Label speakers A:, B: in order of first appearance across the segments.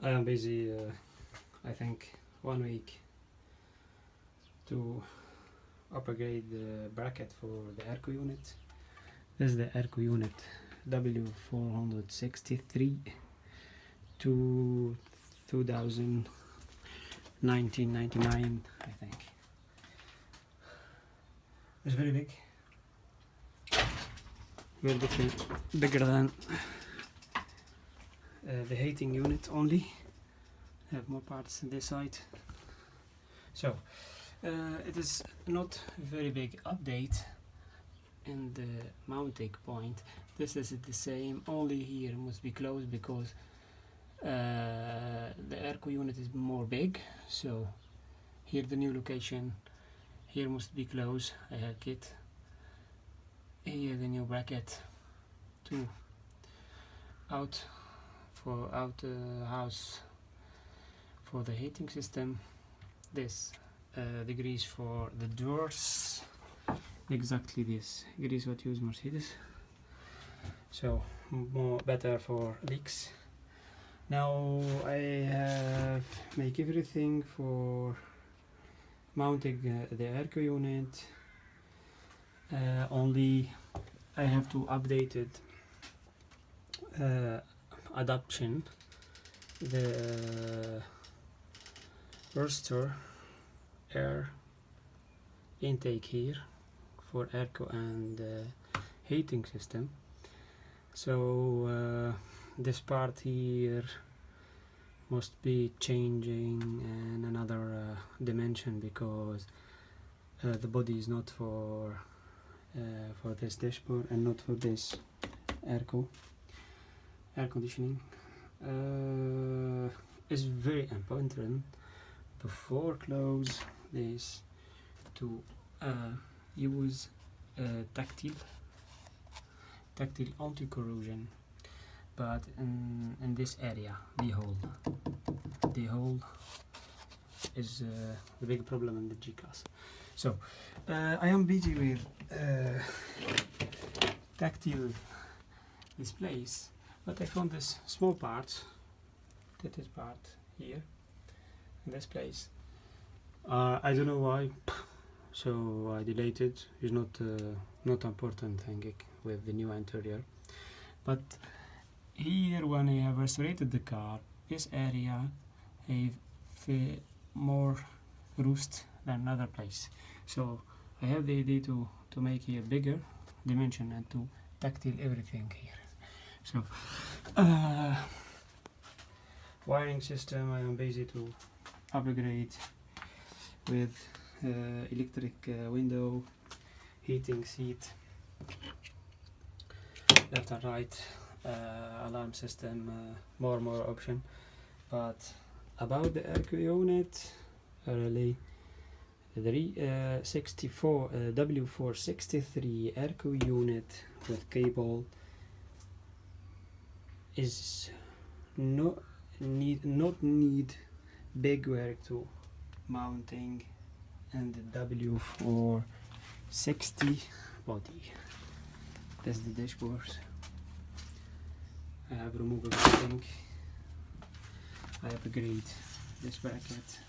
A: I am busy, I think 1 week to upgrade the bracket for the airco unit. This is the airco unit W460 to 1999, I think. It's very big, very different, bigger than the heating unit only. Have more parts on this side. So it is not very big update in the mounting point. This is the same, only here must be closed because the airco unit is more big. So here the new location, here must be closed. I have kit. Here the new bracket to out house for the heating system. This degrees for the doors, exactly this degrees what use Mercedes, so more better for leaks. Now I have make everything for mounting the airco unit. Only I have to update it adaptation, the burster air intake here for airco and heating system. So this part here must be changing in another dimension because the body is not for this dashboard and not for this air conditioning. Is very important before close this to use tactile anti-corrosion, but in this area the hole is the big problem in the G-Klasse. So I am busy with tactile displays, but I found this small part, this part here in this place. I don't know why, so I deleted. It's not important thing with the new interior. But here when I have restored the car, this area have more rust than another place. So I have the idea to make it a bigger dimension and to tactile everything here. So wiring system I am busy to upgrade with electric window, heating seat, left and right, alarm system, more option. But about the airco unit, really the W460 airco unit with cable is not need big work to mounting and the W460 body. That's the dashboard. I have removed everything. I upgrade this bracket.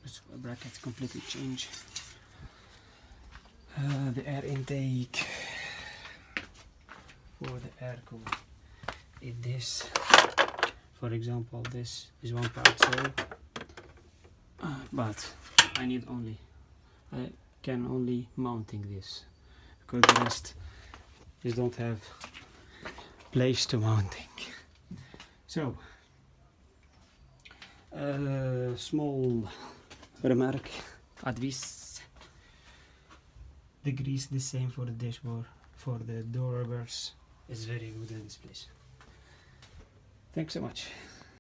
A: This bracket completely change. The air intake for the airco is this. For example, this is one part, so but I can only mounting this because the rest is don't have place to mounting. So small remark, advice: the grease the same for the dashboard, for the door rubbers is very good in this place. Thanks so much.